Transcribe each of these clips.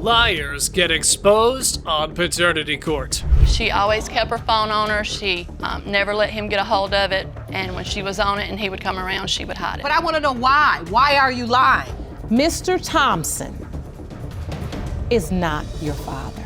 Liars get exposed on Paternity Court. She always kept her phone on her. She never let him get a hold of it. And when she was on it and he would come around, she would hide it. But I want to know why. Why are you lying? Mr. Thompson is not your father.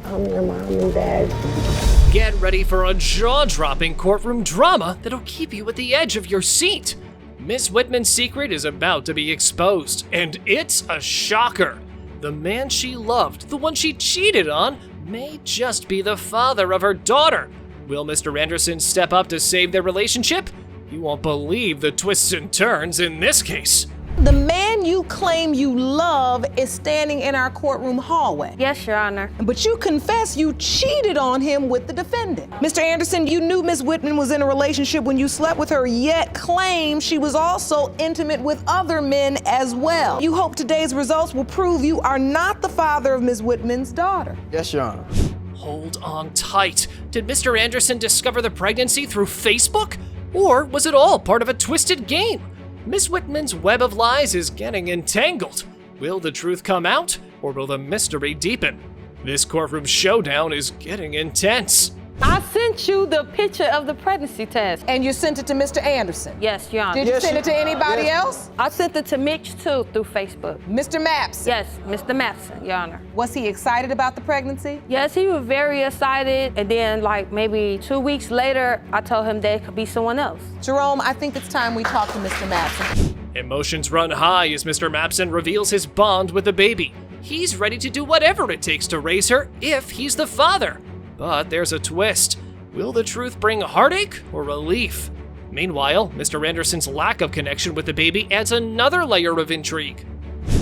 I'm your mom and dad. Get ready for a jaw-dropping courtroom drama that'll keep you at the edge of your seat. Miss Whitman's secret is about to be exposed, and it's a shocker. The man she loved, the one she cheated on, may just be the father of her daughter. Will Mr. Anderson step up to save their relationship? You won't believe the twists and turns in this case. The man you claim you love is standing in our courtroom hallway. Yes, Your Honor. But you confess you cheated on him with the defendant. Mr. Anderson, you knew Miss Whitman was in a relationship when you slept with her, yet claim she was also intimate with other men as well. You hope today's results will prove you are not the father of Miss Whitman's daughter. Yes, Your Honor. Hold on tight. Did Mr. Anderson discover the pregnancy through Facebook? Or was it all part of a twisted game? Miss Whitman's web of lies is getting entangled. Will the truth come out, or will the mystery deepen? This courtroom showdown is getting intense. I sent you the picture of the pregnancy test. And you sent it to Mr. Anderson? Yes, Your Honor. Did you send it to anybody yes. else? I sent it to Mitch too through Facebook. Mr. Maps? Yes, Mr. Mapson, Your Honor. Was he excited about the pregnancy? Yes, he was very excited. And then like maybe 2 weeks later, I told him that it could be someone else. Jerome, I think it's time we talk to Mr. Mapson. Emotions run high as Mr. Mapson reveals his bond with the baby. He's ready to do whatever it takes to raise her if he's the father. But there's a twist. Will the truth bring heartache or relief? Meanwhile, Mr. Anderson's lack of connection with the baby adds another layer of intrigue.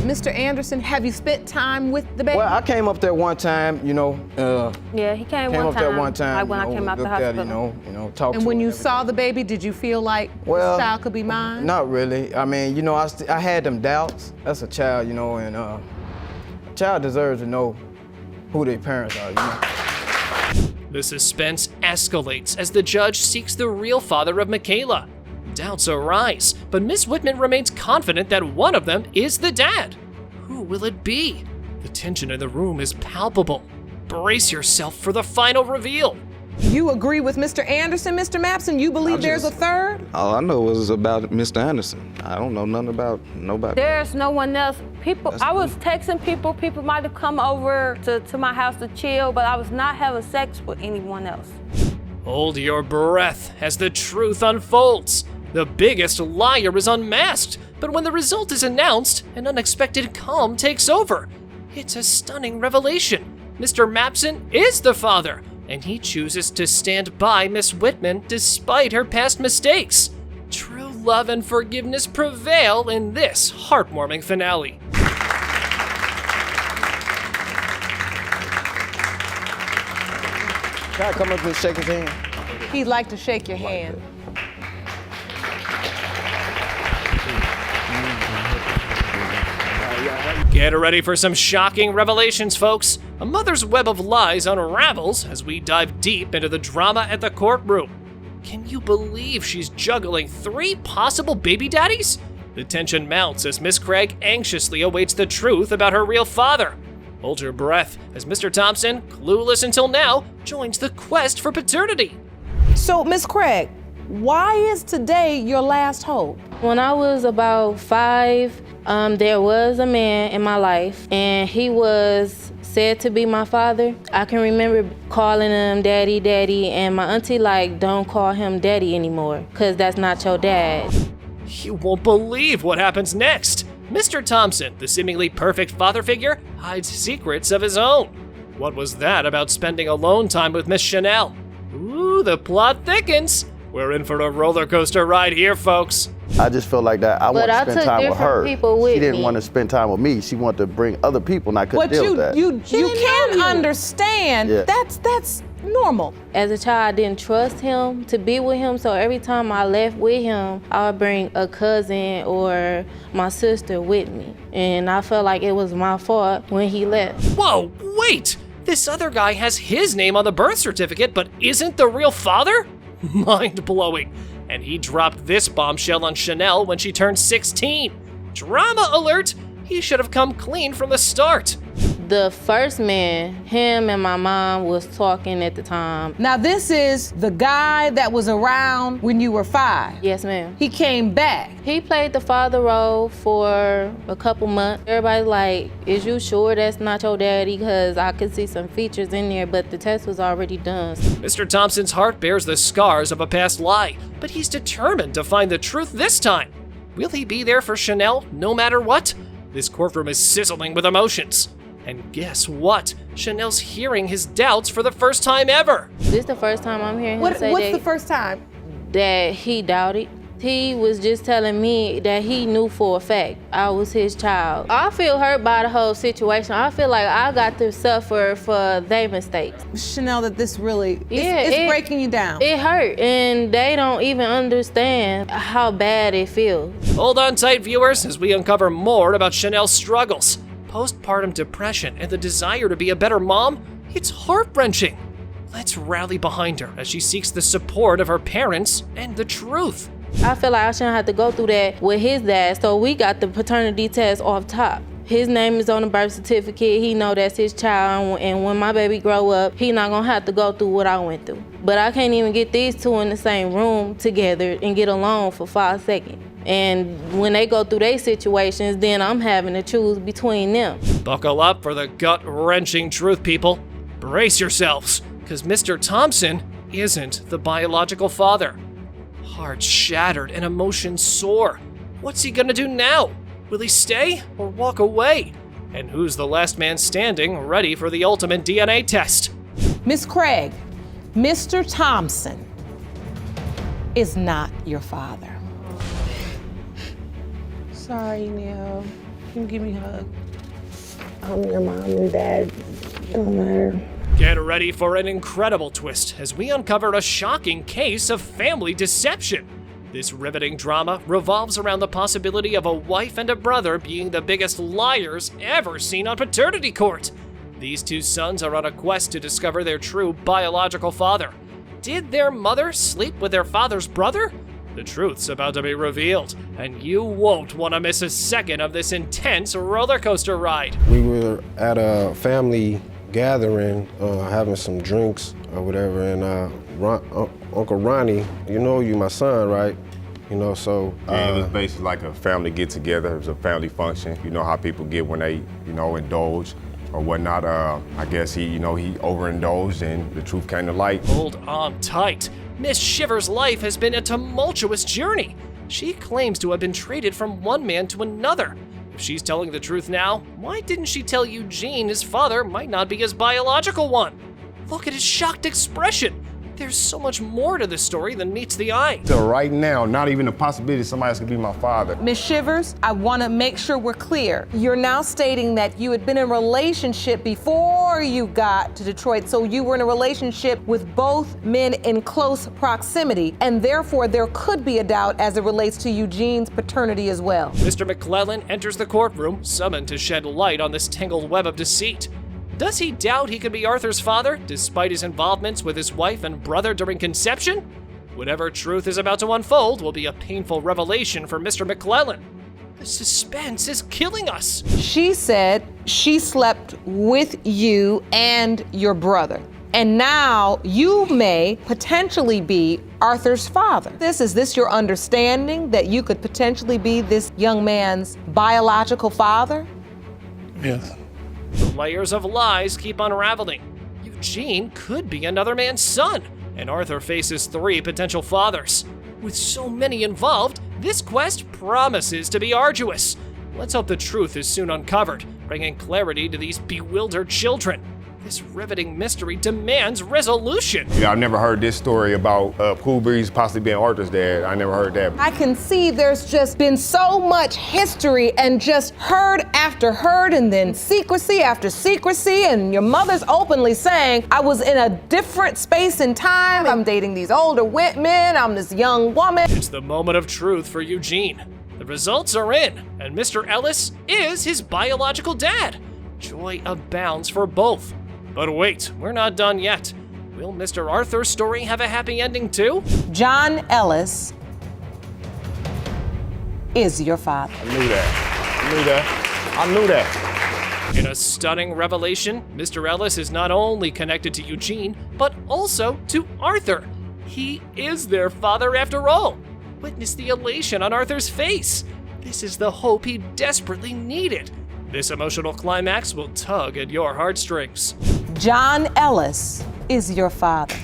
Mr. Anderson, have you spent time with the baby? Well, I came up there one time, Yeah, he came came one up time. there one time. Like when I came out the looked at hospital. it, talked to And when her you and saw the baby, did you feel like Well, this child could be mine? Not really. I mean, I had them doubts. That's a child, and a child deserves to know who their parents are, The suspense escalates as the judge seeks the real father of Michaela. Doubts arise, but Miss Whitman remains confident that one of them is the dad. Who will it be? The tension in the room is palpable. Brace yourself for the final reveal. You agree with Mr. Anderson, Mr. Mapson? You believe there's a third? All I know was about Mr. Anderson. I don't know nothing about nobody. There's no one else. I was texting people. People might have come over to my house to chill, but I was not having sex with anyone else. Hold your breath as the truth unfolds. The biggest liar is unmasked, but when the result is announced, an unexpected calm takes over. It's a stunning revelation. Mr. Mapson is the father, and he chooses to stand by Miss Whitman despite her past mistakes. True love and forgiveness prevail in this heartwarming finale. Can I come up and shake his hand? He'd like to shake your hand. Get ready for some shocking revelations, folks. A mother's web of lies unravels as we dive deep into the drama at the courtroom. Can you believe she's juggling 3 possible baby daddies? The tension mounts as Miss Craig anxiously awaits the truth about her real father. Hold your breath as Mr. Thompson, clueless until now, joins the quest for paternity. So, Miss Craig, why is today your last hope? When I was about 5, there was a man in my life, and he was said to be my father. I can remember calling him daddy, daddy, and my auntie don't call him daddy anymore, because that's not your dad. You won't believe what happens next. Mr. Thompson, the seemingly perfect father figure, hides secrets of his own. What was that about spending alone time with Miss Chanel? Ooh, the plot thickens. We're in for a roller coaster ride here, folks. I just felt like that I wanted to spend time with her. She didn't want to spend time with me. She wanted to bring other people, and I couldn't deal with that. You can understand. Yeah. That's normal. As a child, I didn't trust him to be with him, so every time I left with him, I would bring a cousin or my sister with me. And I felt like it was my fault when he left. Whoa, wait! This other guy has his name on the birth certificate, but isn't the real father? Mind-blowing. And he dropped this bombshell on Chanel when she turned 16. Drama alert! He should have come clean from the start. The first man, him and my mom was talking at the time. Now this is the guy that was around when you were 5. Yes, ma'am. He came back. He played the father role for a couple months. Everybody's like, is you sure that's not your daddy? Because I could see some features in there, but the test was already done. Mr. Thompson's heart bears the scars of a past lie, but he's determined to find the truth this time. Will he be there for Chanel no matter what? This courtroom is sizzling with emotions. And guess what? Chanel's hearing his doubts for the first time ever. This is the first time I'm hearing him say what's the first time? That he doubted. He was just telling me that he knew for a fact I was his child. I feel hurt by the whole situation. I feel like I got to suffer for their mistakes. Chanel, that this really, it's breaking you down. It hurt, and they don't even understand how bad it feels. Hold on tight, viewers, as we uncover more about Chanel's struggles. Postpartum depression and the desire to be a better mom, it's heart-wrenching. Let's rally behind her as she seeks the support of her parents and the truth. I feel like I shouldn't have to go through that with his dad, so we got the paternity test off top. His name is on the birth certificate. He know that's his child, and when my baby grow up, he not gonna have to go through what I went through. But I can't even get these two in the same room together and get along for 5 seconds. And when they go through their situations, then I'm having to choose between them. Buckle up for the gut-wrenching truth, people. Brace yourselves, because Mr. Thompson isn't the biological father. Heart shattered and emotions sore. What's he gonna do now? Will he stay or walk away? And who's the last man standing ready for the ultimate DNA test? Miss Craig, Mr. Thompson is not your father. Sorry, Neil. Can you give me a hug? I'm your mom and dad. Don't matter. Get ready for an incredible twist as we uncover a shocking case of family deception. This riveting drama revolves around the possibility of a wife and a brother being the biggest liars ever seen on Paternity Court. These two sons are on a quest to discover their true biological father. Did their mother sleep with their father's brother? The truth's about to be revealed, and you won't want to miss a second of this intense roller coaster ride. We were at a family gathering, having some drinks or whatever, and Uncle Ronnie, you know you my son, right? You know, so it was basically like a family get together. It was a family function. You know how people get when they, indulge or whatnot. I guess he overindulged, and the truth came to light. Hold on tight. Miss Shiver's life has been a tumultuous journey. She claims to have been traded from one man to another. If she's telling the truth now, why didn't she tell Eugene his father might not be his biological one? Look at his shocked expression. There's so much more to this story than meets the eye. So right now, not even the possibility somebody else could be my father. Miss Shivers, I want to make sure we're clear. You're now stating that you had been in a relationship before you got to Detroit, so you were in a relationship with both men in close proximity, and therefore there could be a doubt as it relates to Eugene's paternity as well. Mr. McClellan enters the courtroom, summoned to shed light on this tangled web of deceit. Does he doubt he could be Arthur's father, despite his involvements with his wife and brother during conception? Whatever truth is about to unfold will be a painful revelation for Mr. McClellan. The suspense is killing us. She said she slept with you and your brother. And now you may potentially be Arthur's father. Is this your understanding that you could potentially be this young man's biological father? yes. The layers of lies keep unraveling. Eugene could be another man's son, and Arthur faces 3 potential fathers. With so many involved, this quest promises to be arduous. Let's hope the truth is soon uncovered, bringing clarity to these bewildered children. This riveting mystery demands resolution. I've never heard this story about Cool Breeze possibly being Arthur's dad. I never heard that. I can see there's just been so much history and just herd after herd and then secrecy after secrecy, and your mother's openly saying, I was in a different space and time. I'm dating these older men. I'm this young woman. It's the moment of truth for Eugene. The results are in, and Mr. Ellis is his biological dad. Joy abounds for both. But wait, we're not done yet. Will Mr. Arthur's story have a happy ending too? John Ellis is your father. I knew that. I knew that. In a stunning revelation, Mr. Ellis is not only connected to Eugene, but also to Arthur. He is their father after all. Witness the elation on Arthur's face. This is the hope he desperately needed. This emotional climax will tug at your heartstrings. John Ellis is your father.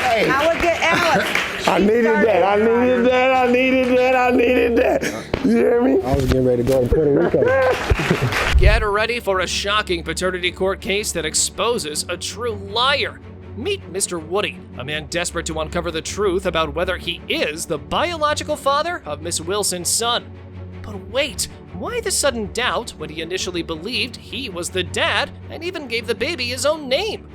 Hey. I would get Ellis. I needed that. I needed that. I needed that. I needed that. You hear me? I was getting ready to go to Puerto Rico. Get ready for a shocking paternity court case that exposes a true liar. Meet Mr. Woody, a man desperate to uncover the truth about whether he is the biological father of Miss Wilson's son. But wait, why the sudden doubt when he initially believed he was the dad and even gave the baby his own name?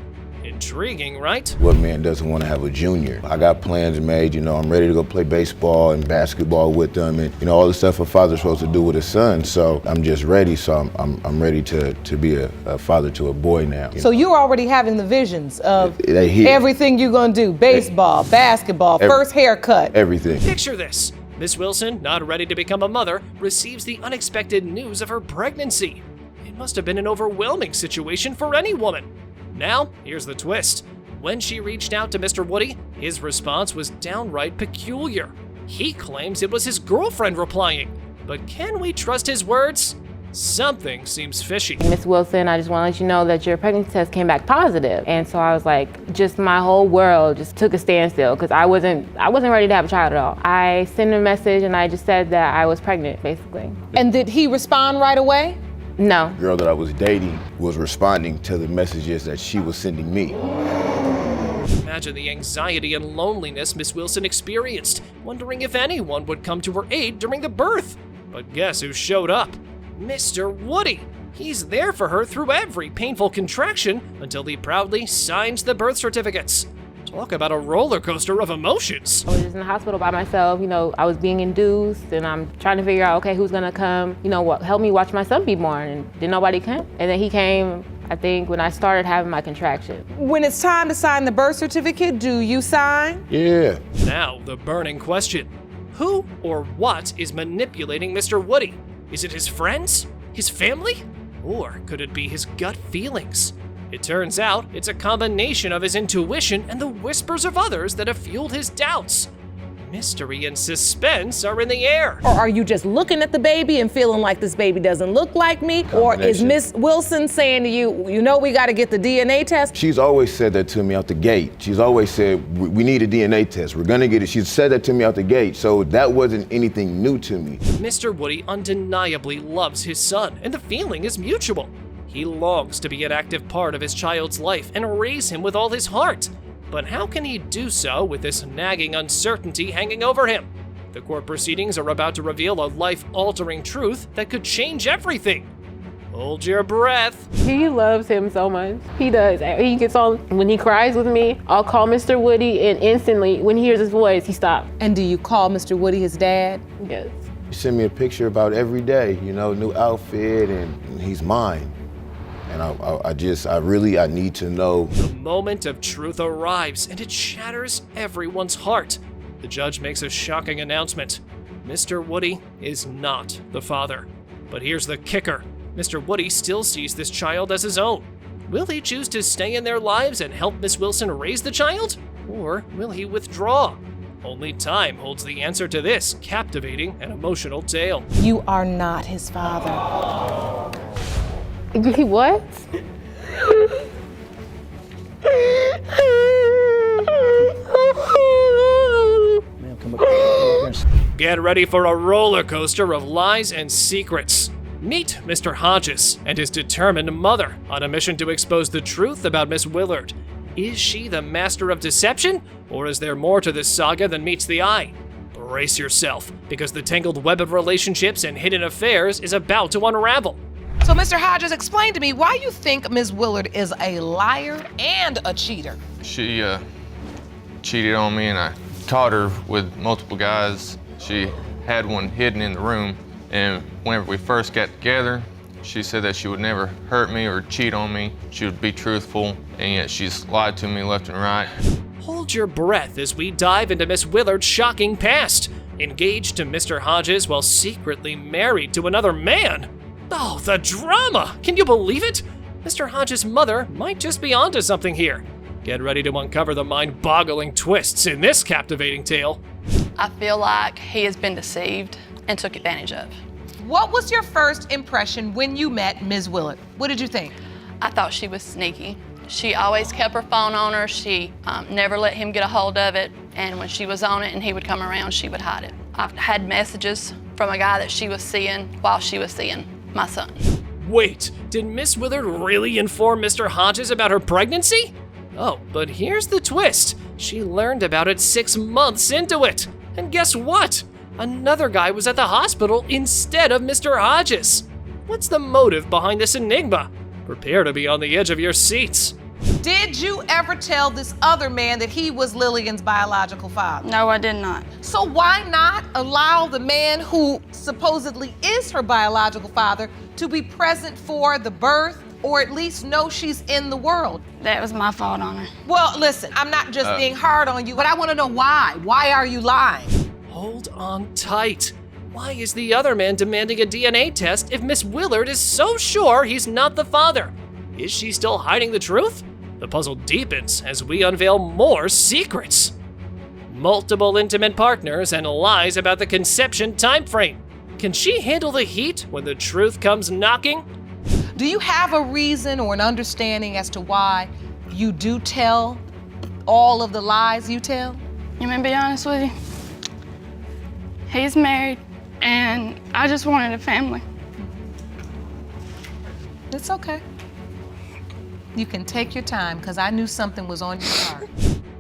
Intriguing, right? What man doesn't want to have a junior? I got plans made, I'm ready to go play baseball and basketball with them and, all the stuff a father's supposed to do with his son. So I'm just ready, so I'm ready to be a father to a boy now. So you're already having the visions of everything you're gonna do, baseball, basketball, first haircut. Everything. Picture this. Miss Wilson, not ready to become a mother, receives the unexpected news of her pregnancy. It must have been an overwhelming situation for any woman. Now, here's the twist. When she reached out to Mr. Woody, his response was downright peculiar. He claims it was his girlfriend replying. But can we trust his words? Something seems fishy. Miss Wilson, I just want to let you know that your pregnancy test came back positive. And so I was like, just my whole world just took a standstill because I wasn't ready to have a child at all. I sent him a message and I just said that I was pregnant, basically. And did he respond right away? No. The girl that I was dating was responding to the messages that she was sending me. Imagine the anxiety and loneliness Miss Wilson experienced, wondering if anyone would come to her aid during the birth. But guess who showed up? Mr. Woody. He's there for her through every painful contraction until he proudly signs the birth certificates. Talk about a roller coaster of emotions. I was just in the hospital by myself, I was being induced and I'm trying to figure out, okay, who's gonna come, help me watch my son be born, and did nobody come? And then he came, I think, when I started having my contraction. When it's time to sign the birth certificate, do you sign? Yeah. Now, the burning question. Who or what is manipulating Mr. Woody? Is it his friends? His family? Or could it be his gut feelings? It turns out it's a combination of his intuition and the whispers of others that have fueled his doubts. Mystery and suspense are in the air. Or are you just looking at the baby and feeling like this baby doesn't look like me? Or is Miss Wilson saying to you, we got to get the DNA test? She's always said that to me out the gate. She's always said, we need a DNA test. We're going to get it. She's said that to me out the gate. So that wasn't anything new to me. Mr. Woody undeniably loves his son, and the feeling is mutual. He longs to be an active part of his child's life and raise him with all his heart. But how can he do so with this nagging uncertainty hanging over him? The court proceedings are about to reveal a life-altering truth that could change everything. Hold your breath. He loves him so much. He does. He gets on, when he cries with me, I'll call Mr. Woody and instantly, when he hears his voice, he stops. And do you call Mr. Woody his dad? Yes. You send me a picture about every day, new outfit, and he's mine. And I need to know. The moment of truth arrives and it shatters everyone's heart. The judge makes a shocking announcement. Mr. Woody is not the father. But here's the kicker. Mr. Woody still sees this child as his own. Will he choose to stay in their lives and help Miss Wilson raise the child? Or will he withdraw? Only time holds the answer to this captivating and emotional tale. You are not his father. What? Get ready for a roller coaster of lies and secrets. Meet Mr. Hodges and his determined mother on a mission to expose the truth about Miss Willard. Is she the master of deception, or is there more to this saga than meets the eye? Brace yourself, because the tangled web of relationships and hidden affairs is about to unravel. So, Mr. Hodges, explain to me why you think Ms. Willard is a liar and a cheater. She cheated on me and I caught her with multiple guys. She had one hidden in the room, and whenever we first got together, she said that she would never hurt me or cheat on me. She would be truthful, and yet she's lied to me left and right. Hold your breath as we dive into Miss Willard's shocking past. engaged to Mr. Hodges while secretly married to another man. Oh, the drama! Can you believe it? Mr. Hodges' mother might just be onto something here. Get ready to uncover the mind-boggling twists in this captivating tale. I feel like he has been deceived and took advantage of. What was your first impression when you met Ms. Willard? What did you think? I thought she was sneaky. She always kept her phone on her. She never let him get a hold of it. And when she was on it and he would come around, she would hide it. I've had messages from a guy that she was seeing while she was seeing my son. Wait, did Miss Willard really inform Mr. Hodges about her pregnancy? Oh, but here's the twist. She learned about it 6 months into it. And guess what? Another guy was at the hospital instead of Mr. Hodges. What's the motive behind this enigma? Prepare to be on the edge of your seats. Did you ever tell this other man that he was Lillian's biological father? No, I did not. So why not allow the man who supposedly is her biological father to be present for the birth, or at least know she's in the world? That was my fault, Honor. Well, listen, I'm not just being hard on you, but I want to know why. Why are you lying? Hold on tight. Why is the other man demanding a DNA test if Miss Willard is so sure he's not the father? Is she still hiding the truth? The puzzle deepens as we unveil more secrets. Multiple intimate partners and lies about the conception timeframe. Can she handle the heat when the truth comes knocking? Do you have a reason or an understanding as to why you do tell all of the lies you tell? You want me to be honest with you? He's married, and I just wanted a family. It's okay. You can take your time, because I knew something was on your heart.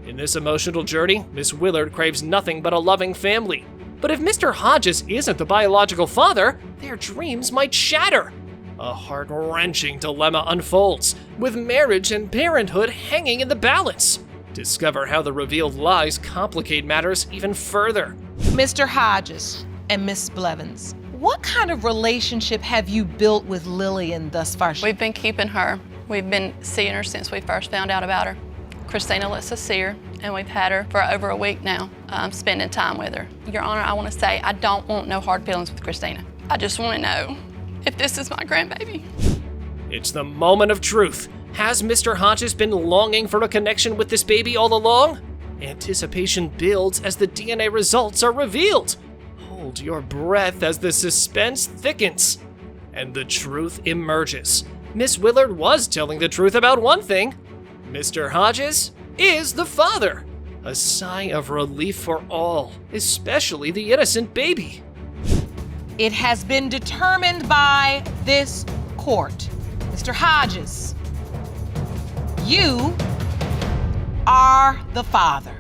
In this emotional journey, Miss Willard craves nothing but a loving family. But if Mr. Hodges isn't the biological father, their dreams might shatter. A heart-wrenching dilemma unfolds, with marriage and parenthood hanging in the balance. Discover how the revealed lies complicate matters even further. Mr. Hodges and Miss Blevins, what kind of relationship have you built with Lillian thus far? We've been keeping her. We've been seeing her since we first found out about her. Christina lets us see her, and we've had her for over a week now, spending time with her. Your Honor, I want to say I don't want no hard feelings with Christina. I just want to know if this is my grandbaby. It's the moment of truth. Has Mr. Hodges been longing for a connection with this baby all along? Anticipation builds as the DNA results are revealed. Hold your breath as the suspense thickens. And the truth emerges. Miss Willard was telling the truth about one thing. Mr. Hodges is the father. A sigh of relief for all, especially the innocent baby. It has been determined by this court. Mr. Hodges, you are the father.